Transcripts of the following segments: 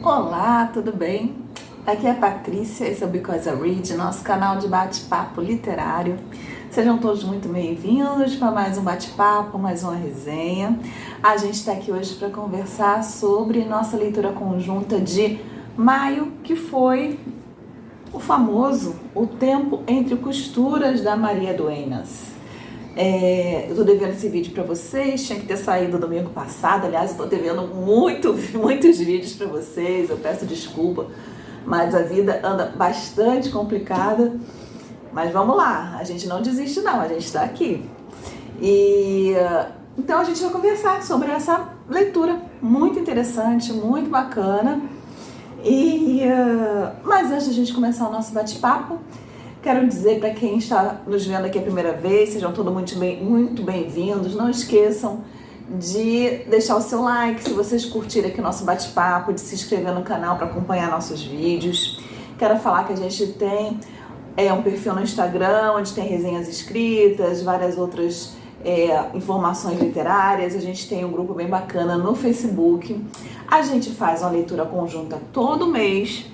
Olá, tudo bem? Aqui é a Patrícia, esse é o Because I Read, nosso canal de bate-papo literário. Sejam todos muito bem-vindos para mais um bate-papo, mais uma resenha. A gente está aqui hoje para conversar sobre nossa leitura conjunta de maio, que foi o famoso O Tempo Entre Costuras, da Maria Duenas. Eu tô devendo esse vídeo para vocês, tinha que ter saído domingo passado, aliás, eu tô devendo muitos vídeos para vocês, eu peço desculpa, mas a vida anda bastante complicada, mas vamos lá, a gente não desiste não, a gente está aqui. Então a gente vai conversar sobre essa leitura muito interessante, muito bacana, mas antes de a gente começar o nosso bate-papo, quero dizer para quem está nos vendo aqui a primeira vez, sejam todos muito bem-vindos. Não esqueçam de deixar o seu like se vocês curtirem aqui o nosso bate-papo, de se inscrever no canal para acompanhar nossos vídeos. Quero falar que a gente tem um perfil no Instagram, onde tem resenhas escritas, várias outras informações literárias. A gente tem um grupo bem bacana no Facebook. A gente faz uma leitura conjunta todo mês.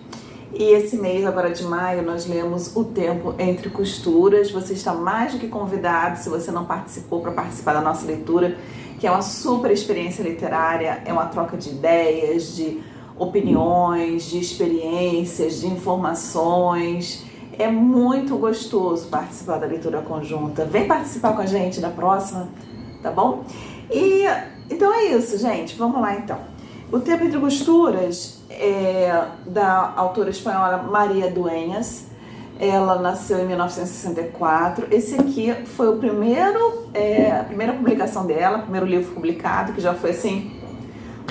E esse mês, agora de maio, nós lemos O Tempo Entre Costuras. Você está mais do que convidado, se você não participou, para participar da nossa leitura, que é uma super experiência literária, é uma troca de ideias, de opiniões, de experiências, de informações. É muito gostoso participar da leitura conjunta. Vem participar com a gente da próxima, tá bom? Então é isso, gente. Vamos lá, então. O Tempo Entre Costuras é da autora espanhola Maria Dueñas. Ela nasceu em 1964. Esse aqui foi a primeira publicação dela, o primeiro livro publicado, que já foi assim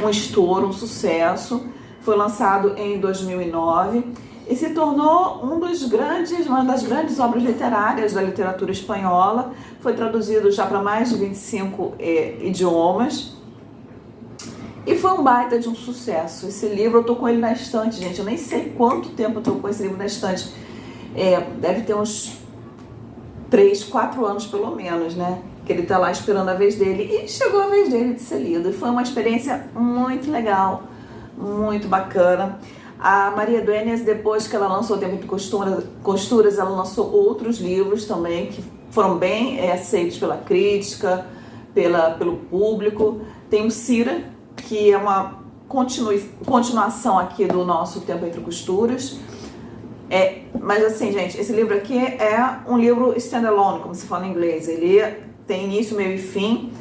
um estouro, um sucesso. Foi lançado em 2009 e se tornou uma das grandes obras literárias da literatura espanhola. Foi traduzido já para mais de 25 idiomas. E foi um baita de um sucesso. Esse livro, eu tô com ele na estante, gente. Eu nem sei quanto tempo eu tô com esse livro na estante. Deve ter uns 3, 4 anos pelo menos, né? Que ele tá lá esperando a vez dele. E chegou a vez dele de ser lido. E foi uma experiência muito legal, muito bacana. A Maria Dueñas, depois que ela lançou O Tempo Entre Costuras, ela lançou outros livros também, que foram bem aceitos pela crítica, pelo público. Tem o Cira, que é uma continuação aqui do nosso Tempo Entre Costuras. Mas assim, gente, esse livro aqui é um livro standalone, como se fala em inglês. Ele tem início, meio e fim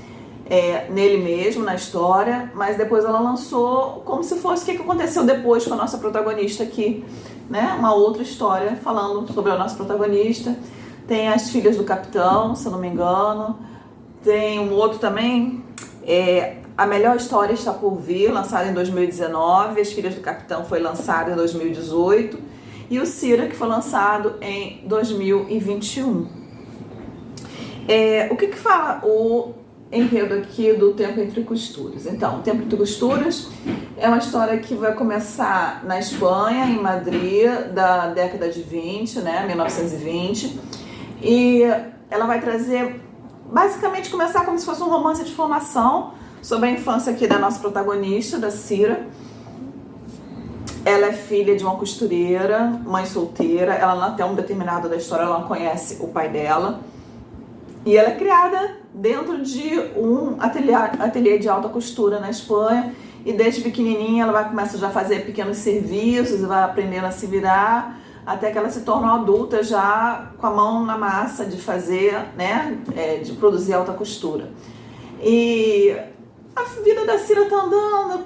nele mesmo, na história, mas depois ela lançou como se fosse o que aconteceu depois com a nossa protagonista aqui, né? Uma outra história falando sobre a nossa protagonista. Tem As Filhas do Capitão, se eu não me engano. Tem um outro também, A Melhor História Está Por Vir, lançado em 2019. As Filhas do Capitão foi lançado em 2018. E o Cira, que foi lançado em 2021. O que fala o enredo aqui do Tempo Entre Costuras? Então, O Tempo Entre Costuras é uma história que vai começar na Espanha, em Madrid, da década de 20, né, 1920. E ela vai trazer, basicamente, começar como se fosse um romance de formação sobre a infância aqui da nossa protagonista, da Cira. Ela é filha de uma costureira, mãe solteira. Ela, até um determinado da história, ela não conhece o pai dela. E ela é criada dentro de um ateliê de alta costura na Espanha. E desde pequenininha ela vai começar já a fazer pequenos serviços, vai aprendendo a se virar, até que ela se torna uma adulta já com a mão na massa de fazer, né, de produzir alta costura. E a vida da Cira tá andando,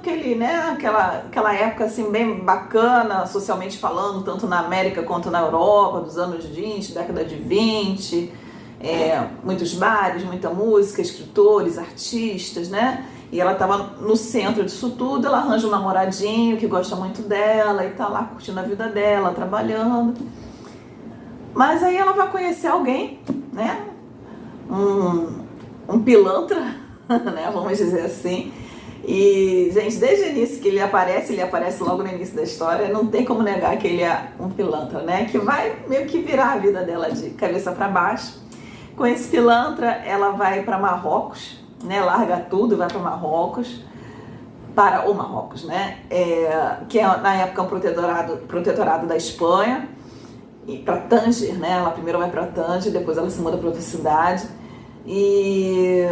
aquela época assim bem bacana, socialmente falando, tanto na América quanto na Europa, dos anos 20, década de 20, muitos bares, muita música, escritores, artistas, né? E ela tava no centro disso tudo. Ela arranja um namoradinho que gosta muito dela e tá lá curtindo a vida dela, trabalhando. Mas aí ela vai conhecer alguém, né? Um pilantra, né? Vamos dizer assim. E, gente, desde o início que ele aparece logo no início da história, não tem como negar que ele é um pilantra, né? Que vai meio que virar a vida dela de cabeça para baixo. Com esse pilantra, ela vai para Marrocos, né? Larga tudo e vai para Marrocos. para o Marrocos, né? Que é na época um protetorado da Espanha, e para Tanger, né? Ela primeiro vai para Tanger, depois ela se muda para outra cidade. E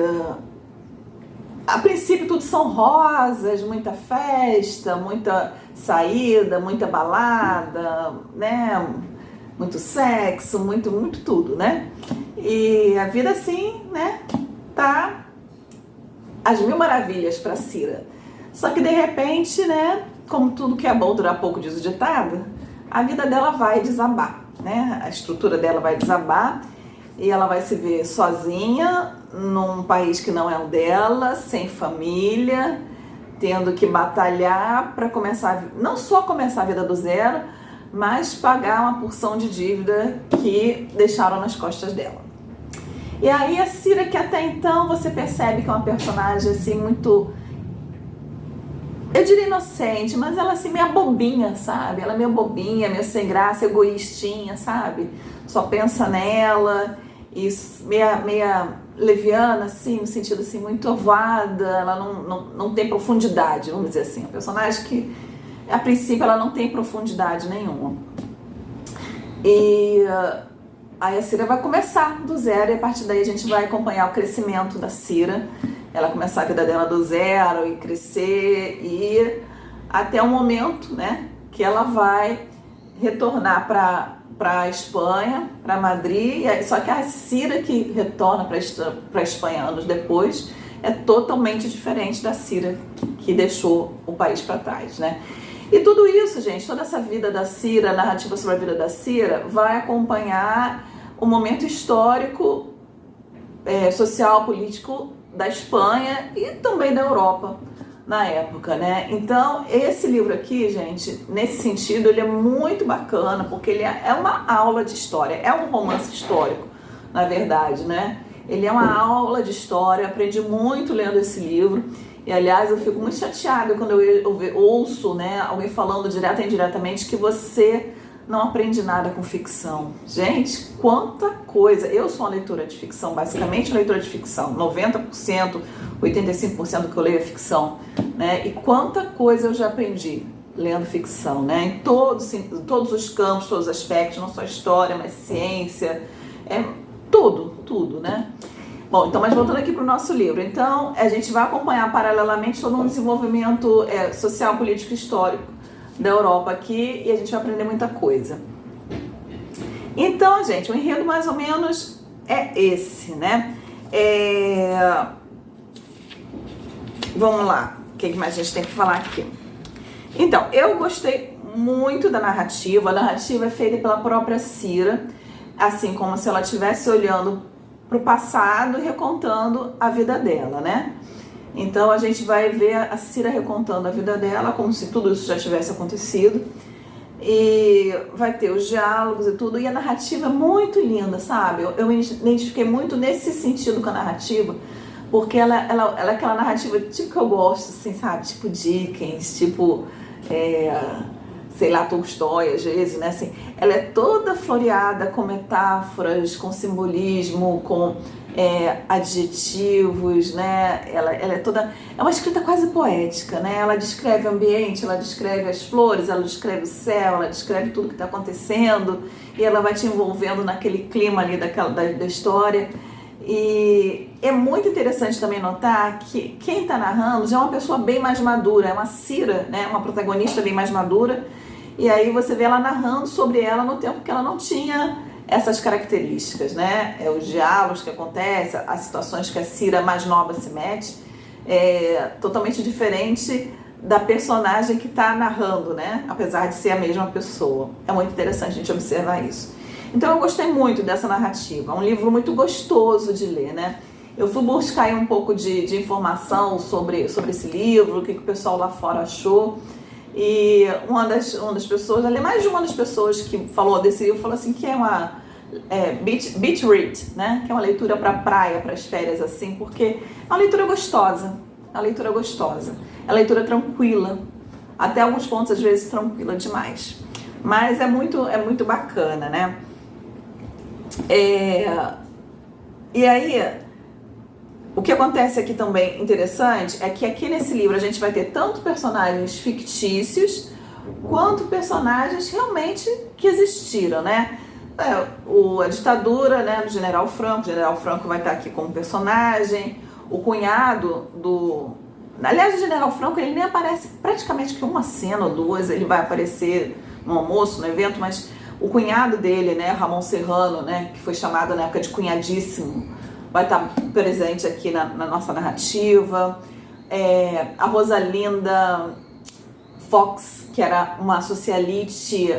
a princípio tudo são rosas, muita festa, muita saída, muita balada, né? Muito sexo, muito tudo, né? E a vida assim, né? Tá às mil maravilhas para Cira. Só que de repente, né? Como tudo que é bom dura pouco, diz o ditado, a vida dela vai desabar, né? A estrutura dela vai desabar e ela vai se ver sozinha num país que não é o dela, sem família, tendo que batalhar para começar, não só começar a vida do zero, mas pagar uma porção de dívida que deixaram nas costas dela. E aí a Cira, que até então você percebe que é uma personagem assim muito, eu diria inocente, mas ela assim meio bobinha, sabe? Ela é meio bobinha, meio sem graça, egoístinha, sabe? Só pensa nela, e meia leviana, assim, no sentido assim, muito ovada, ela não tem profundidade, vamos dizer assim. Um personagem que, a princípio, ela não tem profundidade nenhuma. E aí a Cira vai começar do zero e a partir daí a gente vai acompanhar o crescimento da Cira. Ela começar a vida dela do zero e crescer e até o momento, né, que ela vai retornar para a Espanha, para Madrid. Só que a Cira que retorna para a Espanha anos depois é totalmente diferente da Cira que deixou o país para trás, né? E tudo isso, gente, toda essa vida da Cira, a narrativa sobre a vida da Cira, vai acompanhar o momento histórico, social, político da Espanha e também da Europa na época, né? Então, esse livro aqui, gente, nesse sentido, ele é muito bacana, porque ele é uma aula de história, é um romance histórico, na verdade, né? Ele é uma aula de história, aprendi muito lendo esse livro. E, aliás, eu fico muito chateada quando eu ouço, né, alguém falando direta e indiretamente que você não aprende nada com ficção. Gente, quanta coisa! Eu sou uma leitora de ficção, basicamente uma leitora de ficção. 90%, 85% do que eu leio é ficção, né? E quanta coisa eu já aprendi lendo ficção, né? Em todos os campos, todos os aspectos, não só história, mas ciência, tudo, né? Bom, então, mas voltando aqui para o nosso livro. Então, a gente vai acompanhar paralelamente todo um desenvolvimento social, político e histórico da Europa aqui e a gente vai aprender muita coisa. Então, gente, o enredo mais ou menos é esse, né? Vamos lá, o que mais a gente tem que falar aqui? Então, eu gostei muito da narrativa. A narrativa é feita pela própria Cira, assim como se ela estivesse olhando para o passado e recontando a vida dela, né? Então a gente vai ver a Cira recontando a vida dela como se tudo isso já tivesse acontecido e vai ter os diálogos e tudo, e a narrativa é muito linda, sabe? Eu me identifiquei muito nesse sentido com a narrativa, porque ela é aquela narrativa tipo que eu gosto, assim, sabe? Tipo Dickens, tipo sei lá, Tolstói, às vezes, né? Assim, ela é toda floreada com metáforas, com simbolismo, com adjetivos, né? Ela é toda... É uma escrita quase poética, né? Ela descreve o ambiente, ela descreve as flores, ela descreve o céu, ela descreve tudo que está acontecendo e ela vai te envolvendo naquele clima ali da história. E é muito interessante também notar que quem está narrando já é uma pessoa bem mais madura, é uma Cira, né? Uma protagonista bem mais madura. E aí você vê ela narrando sobre ela no tempo que ela não tinha essas características, né? Os diálogos que acontecem, as situações que a Cira mais nova se mete, totalmente diferente da personagem que está narrando, né? Apesar de ser a mesma pessoa. É muito interessante a gente observar isso. Então eu gostei muito dessa narrativa. É um livro muito gostoso de ler, né? Eu fui buscar aí um pouco de informação sobre esse livro, o que o pessoal lá fora achou. E uma das pessoas, ali mais de uma das pessoas que falou desse livro, falou assim que é uma beach read, né? Que é uma leitura para praia, para as férias, assim, porque é uma leitura gostosa. É uma leitura gostosa. É uma leitura tranquila. Até alguns pontos, às vezes, tranquila demais. Mas é muito bacana, né? E aí, O que acontece aqui também interessante é que aqui nesse livro a gente vai ter tanto personagens fictícios quanto personagens realmente que existiram, né? A ditadura, né, do General Franco. O General Franco vai estar aqui como personagem. O cunhado do... Aliás, o General Franco, ele nem aparece praticamente que uma cena ou duas. Ele vai aparecer no almoço, no evento, mas o cunhado dele, né, Ramon Serrano, né, que foi chamado na época de cunhadíssimo, vai estar presente aqui na nossa narrativa. A Rosalinda Fox, que era uma socialite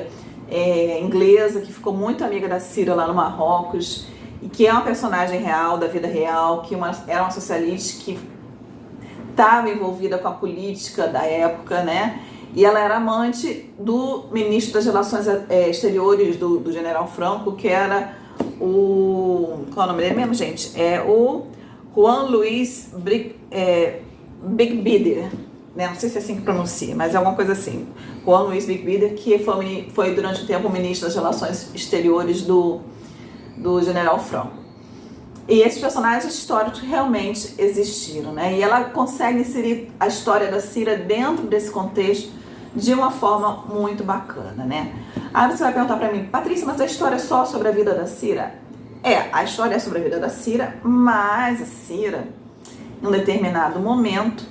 inglesa, que ficou muito amiga da Cira lá no Marrocos, e que é uma personagem real, da vida real, que era uma socialite que estava envolvida com a política da época, né? E ela era amante do ministro das Relações Exteriores do General Franco, que era o... Qual é o nome dele mesmo, gente? É o Juan Luis Bigbider, né? Não sei se é assim que pronuncia, mas é alguma coisa assim. Juan Luis Bigbider, que foi durante o tempo o ministro das Relações Exteriores do General Franco. E esses personagens históricos realmente existiram, né? E ela consegue inserir a história da Cira dentro desse contexto de uma forma muito bacana, né? Aí você vai perguntar pra mim, Patrícia, mas a história é só sobre a vida da Cira? A história é sobre a vida da Cira, mas a Cira, em um determinado momento,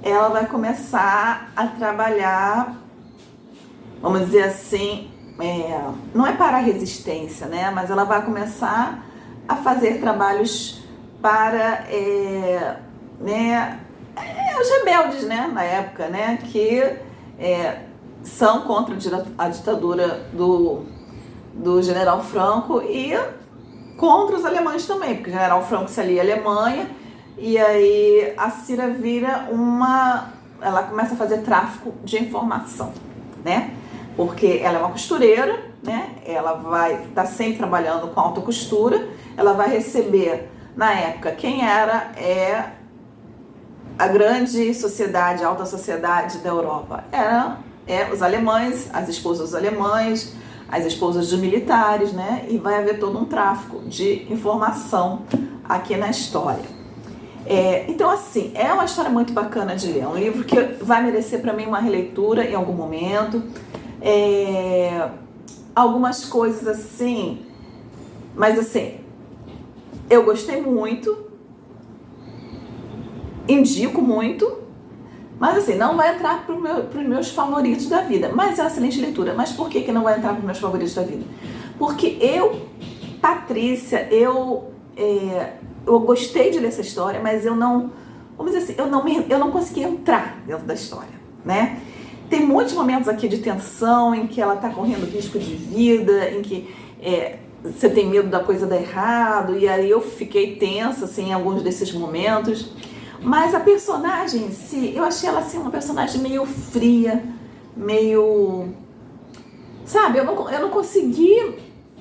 ela vai começar a trabalhar, vamos dizer assim, não é para a resistência, né? Mas ela vai começar a fazer trabalhos para os rebeldes, né, na época, né, que são contra a ditadura do General Franco e contra os alemães também, porque o General Franco se alia à Alemanha, e aí a Cira vira ela começa a fazer tráfico de informação, né, porque ela é uma costureira, né, ela vai estar sempre trabalhando com alta costura. Ela vai receber, na época, quem era a grande sociedade, a alta sociedade da Europa. Era os alemães, as esposas dos alemães, as esposas dos militares, né? E vai haver todo um tráfico de informação aqui na história. Então, assim, é uma história muito bacana de ler. É um livro que vai merecer para mim uma releitura em algum momento. Algumas coisas assim, mas assim, eu gostei muito, indico muito, mas assim, não vai entrar para os meus favoritos da vida. Mas é uma excelente leitura. Mas por que não vai entrar para os meus favoritos da vida? Porque Patrícia, eu gostei de ler essa história, mas eu não, vamos dizer assim, eu não consegui entrar dentro da história, né? Tem muitos momentos aqui de tensão, em que ela está correndo risco de vida, em que você tem medo da coisa dar errado, e aí eu fiquei tensa, assim, em alguns desses momentos. Mas a personagem em si, eu achei ela, assim, uma personagem meio fria, meio... Sabe, eu não consegui,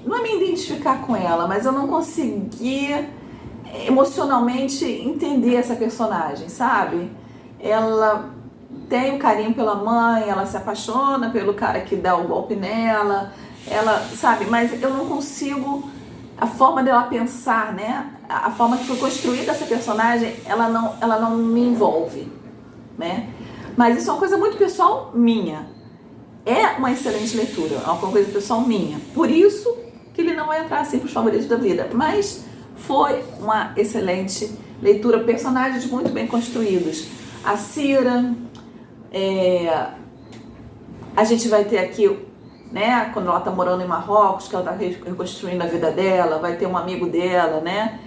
não é me identificar com ela, mas eu não consegui emocionalmente entender essa personagem, sabe? Ela tem um carinho pela mãe, ela se apaixona pelo cara que dá o golpe nela, ela, sabe, mas eu não consigo, a forma dela pensar, né, a forma que foi construída essa personagem, ela não me envolve, né, mas isso é uma coisa muito pessoal minha, é uma excelente leitura, é uma coisa pessoal minha, por isso que ele não vai entrar assim para os favoritos da vida, mas foi uma excelente leitura, personagens muito bem construídos, a Cira, a gente vai ter aqui, né, quando ela está morando em Marrocos, que ela está reconstruindo a vida dela, vai ter um amigo dela, né,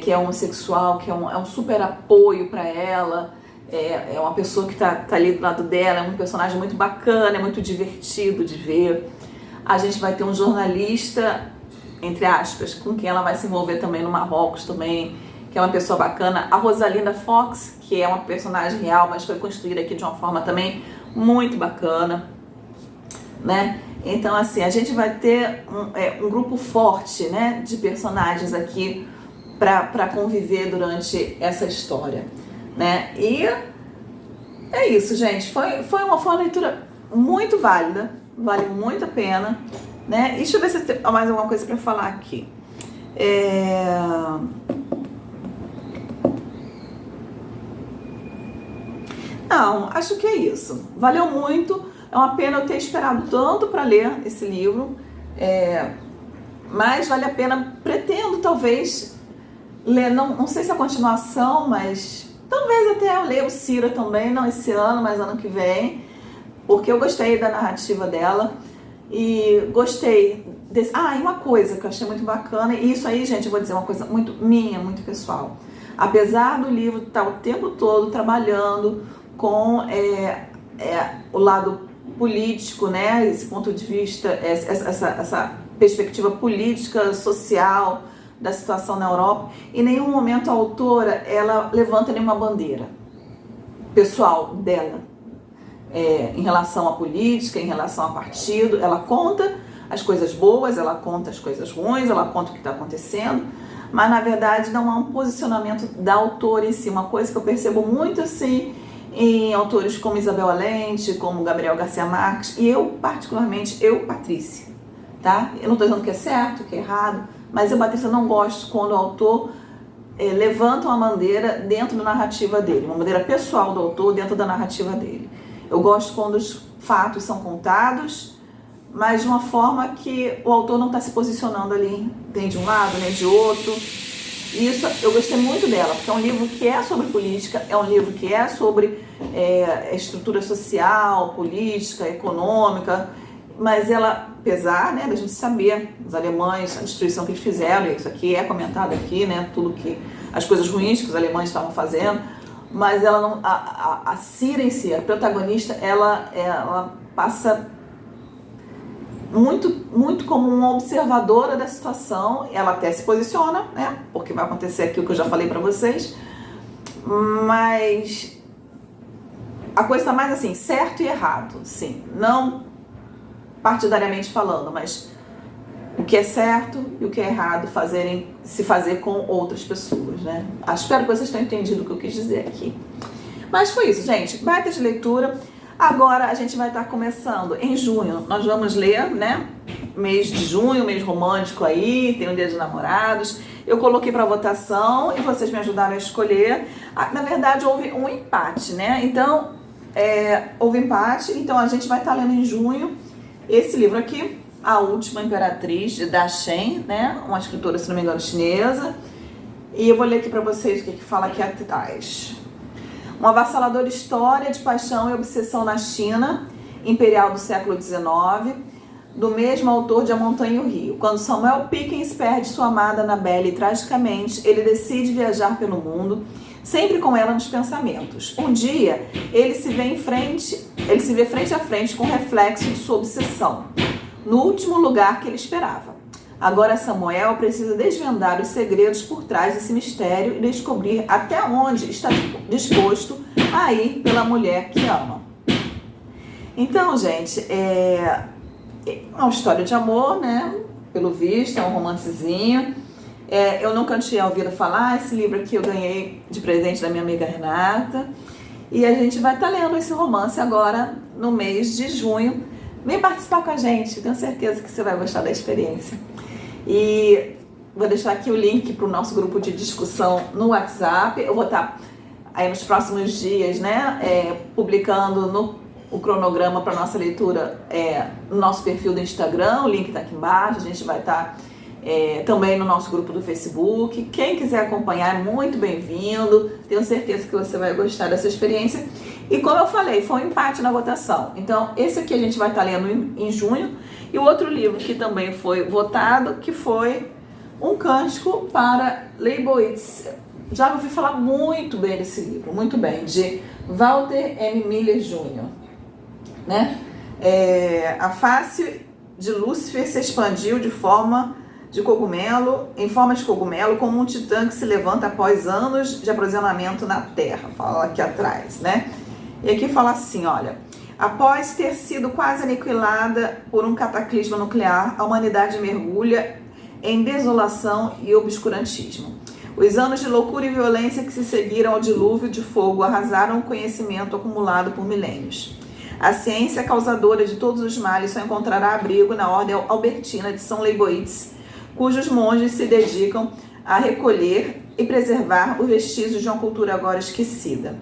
que é homossexual, que é um super apoio para ela, é uma pessoa que está ali do lado dela, é um personagem muito bacana, é muito divertido de ver. A gente vai ter um jornalista, entre aspas, com quem ela vai se envolver também no Marrocos também, que é uma pessoa bacana. A Rosalinda Fox, que é uma personagem real, mas foi construída aqui de uma forma também muito bacana, né? Então, assim, a gente vai ter um grupo forte, né, de personagens aqui para conviver durante essa história, né? E é isso, gente. Foi uma leitura muito válida, vale muito a pena, né? E deixa eu ver se tem mais alguma coisa para falar aqui. Não, acho que é isso. Valeu muito. É uma pena eu ter esperado tanto para ler esse livro. Mas vale a pena. Pretendo, talvez, ler, não sei se é a continuação, mas talvez até eu leia o Cira também, não esse ano, mas ano que vem, porque eu gostei da narrativa dela e gostei desse... e uma coisa que eu achei muito bacana, e isso aí, gente, eu vou dizer uma coisa muito minha, muito pessoal. Apesar do livro estar o tempo todo trabalhando com o lado político, né, esse ponto de vista, essa perspectiva política, social da situação na Europa, em nenhum momento a autora ela levanta nenhuma bandeira pessoal dela em relação à política, em relação a partido. Ela conta as coisas boas, ela conta as coisas ruins, ela conta o que está acontecendo, mas na verdade não há um posicionamento da autora em si. Uma coisa que eu percebo muito assim em autores como Isabel Allende, como Gabriel Garcia Marques, e eu particularmente, Patrícia, tá? Eu não estou dizendo que é certo, que é errado, mas eu, Patrícia, não gosto quando o autor levanta uma bandeira dentro da narrativa dele, uma bandeira pessoal do autor dentro da narrativa dele. Eu gosto quando os fatos são contados, mas de uma forma que o autor não está se posicionando ali, nem de um lado, nem de outro. Isso eu gostei muito dela, porque é um livro que é sobre política, é um livro que é sobre estrutura social, política, econômica, mas ela, apesar, né, da gente saber, os alemães, a destruição que eles fizeram, isso aqui é comentado aqui, né, tudo que, as coisas ruins que os alemães estavam fazendo, mas ela não, a Cira em si, a protagonista, ela passa muito como uma observadora da situação. Ela até se posiciona, né, porque vai acontecer aqui o que eu já falei para vocês, mas a coisa está mais assim, certo e errado, sim, não partidariamente falando, mas o que é certo e o que é errado se fazer com outras pessoas, né? Espero que vocês tenham entendido o que eu quis dizer aqui. Mas foi isso, gente, baita de leitura. Agora a gente vai estar começando em junho, nós vamos ler, né? Mês de junho, mês romântico aí, tem o Dia dos Namorados. Eu coloquei para votação e vocês me ajudaram a escolher. Na verdade, houve um empate, né? Então, houve empate, então a gente vai estar lendo em junho esse livro aqui, A Última Imperatriz, de Da Shen, né? Uma escritora, se não me engano, chinesa. E eu vou ler aqui para vocês o que fala aqui atrás. Uma avassaladora história de paixão e obsessão na China imperial do século XIX, do mesmo autor de A Montanha e o Rio. Quando Samuel Pickens perde sua amada Annabelle tragicamente, ele decide viajar pelo mundo, sempre com ela nos pensamentos. Um dia, ele se vê frente a frente com o reflexo de sua obsessão, no último lugar que ele esperava. Agora Samuel precisa desvendar os segredos por trás desse mistério e descobrir até onde está disposto a ir pela mulher que ama. Então, gente, é uma história de amor, né? Pelo visto, é um romancezinho. Eu nunca tinha ouvido falar, esse livro aqui eu ganhei de presente da minha amiga Renata. E a gente vai estar lendo esse romance agora no mês de junho. Vem participar com a gente, tenho certeza que você vai gostar da experiência. E vou deixar aqui o link para o nosso grupo de discussão no WhatsApp. Eu vou estar aí nos próximos dias, né, publicando o cronograma para nossa leitura no nosso perfil do Instagram. O link está aqui embaixo. A gente vai estar também no nosso grupo do Facebook. Quem quiser acompanhar é muito bem-vindo. Tenho certeza que você vai gostar dessa experiência. E como eu falei, foi um empate na votação. Então, esse aqui a gente vai estar lendo em junho. E o outro livro que também foi votado, que foi Um Cântico para Leibowitz. Já ouvi falar muito bem desse livro, muito bem, de Walter M. Miller Jr., né? A face de Lúcifer se expandiu em forma de cogumelo, como um titã que se levanta após anos de aprisionamento na Terra. Fala aqui atrás, né? E aqui fala assim, olha: após ter sido quase aniquilada por um cataclisma nuclear, a humanidade mergulha em desolação e obscurantismo. Os anos de loucura e violência que se seguiram ao dilúvio de fogo arrasaram o conhecimento acumulado por milênios. A ciência causadora de todos os males só encontrará abrigo na ordem albertina de São Leibowitz, cujos monges se dedicam a recolher e preservar os vestígios de uma cultura agora esquecida.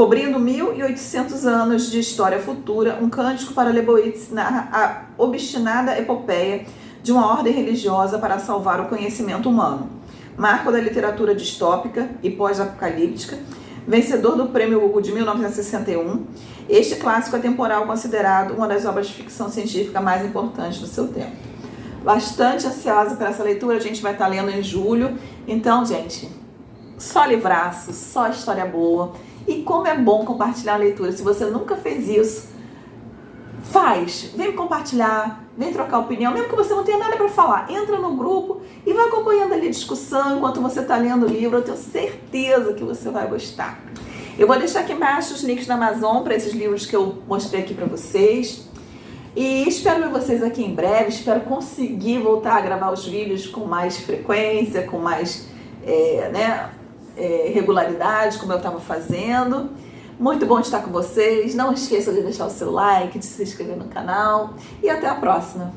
Cobrindo 1.800 anos de história futura, um cântico para Leibowitz narra a obstinada epopeia de uma ordem religiosa para salvar o conhecimento humano. Marco da literatura distópica e pós-apocalíptica, vencedor do Prêmio Hugo de 1961, este clássico atemporal considerado uma das obras de ficção científica mais importantes do seu tempo. Bastante ansiosa por essa leitura, a gente vai estar lendo em julho. Então, gente, só livraço, só história boa. E como é bom compartilhar a leitura. Se você nunca fez isso, faz. Vem compartilhar, vem trocar opinião. Mesmo que você não tenha nada para falar, entra no grupo e vai acompanhando ali a discussão enquanto você está lendo o livro. Eu tenho certeza que você vai gostar. Eu vou deixar aqui embaixo os links da Amazon para esses livros que eu mostrei aqui para vocês. E espero ver vocês aqui em breve. Espero conseguir voltar a gravar os vídeos com mais frequência, com mais regularidade, como eu estava fazendo. Muito bom estar com vocês. Não esqueça de deixar o seu like, de se inscrever no canal. E até a próxima.